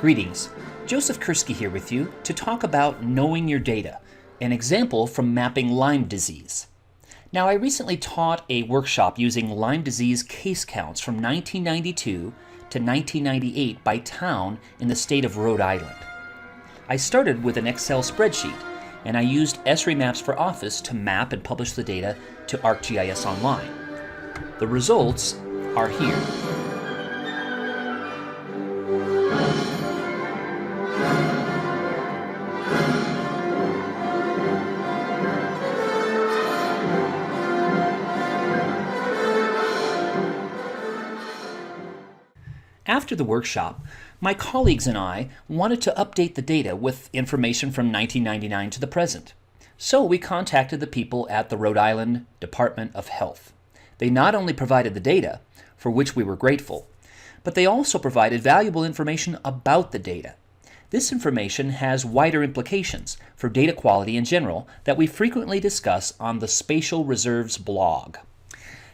Greetings, Joseph Kursky here with you to talk about knowing your data, an example from mapping Lyme disease. Now, I recently taught a workshop using Lyme disease case counts from 1992 to 1998 by town in the state of Rhode Island. I started with an Excel spreadsheet, and I used Esri Maps for Office to map and publish the data to ArcGIS Online. The results are here. After the workshop, my colleagues and I wanted to update the data with information from 1999 to the present. So we contacted the people at the Rhode Island Department of Health. They not only provided the data, for which we were grateful, but they also provided valuable information about the data. This information has wider implications for data quality in general that we frequently discuss on the Spatial Reserves blog.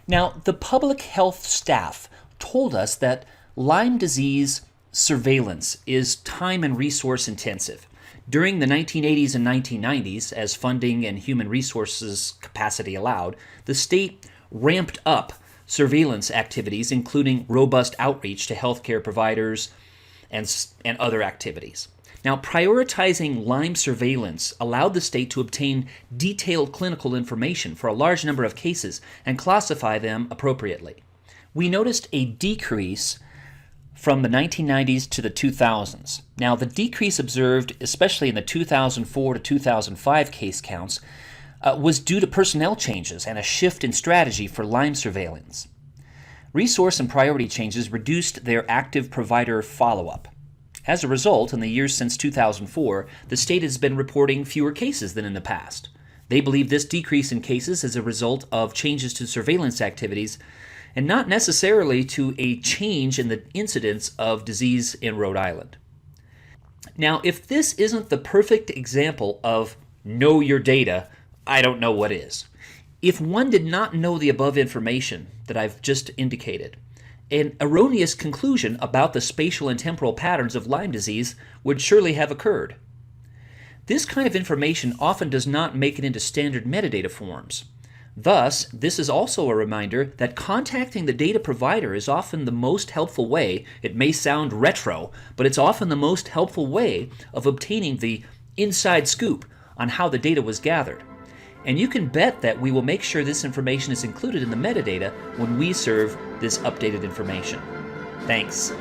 Now, the public health staff told us that Lyme disease surveillance is time and resource intensive. During the 1980s and 1990s, as funding and human resources capacity allowed, the state ramped up surveillance activities, including robust outreach to healthcare providers and other activities. Now, prioritizing Lyme surveillance allowed the state to obtain detailed clinical information for a large number of cases and classify them appropriately. We noticed a decrease from the 1990s to the 2000s. Now, the decrease observed, especially in the 2004 to 2005 case counts, was due to personnel changes and a shift in strategy for Lyme surveillance. Resource and priority changes reduced their active provider follow-up. As a result, in the years since 2004, the state has been reporting fewer cases than in the past. They believe this decrease in cases is a result of changes to surveillance activities and not necessarily to a change in the incidence of disease in Rhode Island. Now, if this isn't the perfect example of know your data, I don't know what is. If one did not know the above information that I've just indicated, an erroneous conclusion about the spatial and temporal patterns of Lyme disease would surely have occurred. This kind of information often does not make it into standard metadata forms. Thus, this is also a reminder that contacting the data provider is often the most helpful way. It may sound retro, but it's often the most helpful way of obtaining the inside scoop on how the data was gathered. And you can bet that we will make sure this information is included in the metadata when we serve this updated information. Thanks.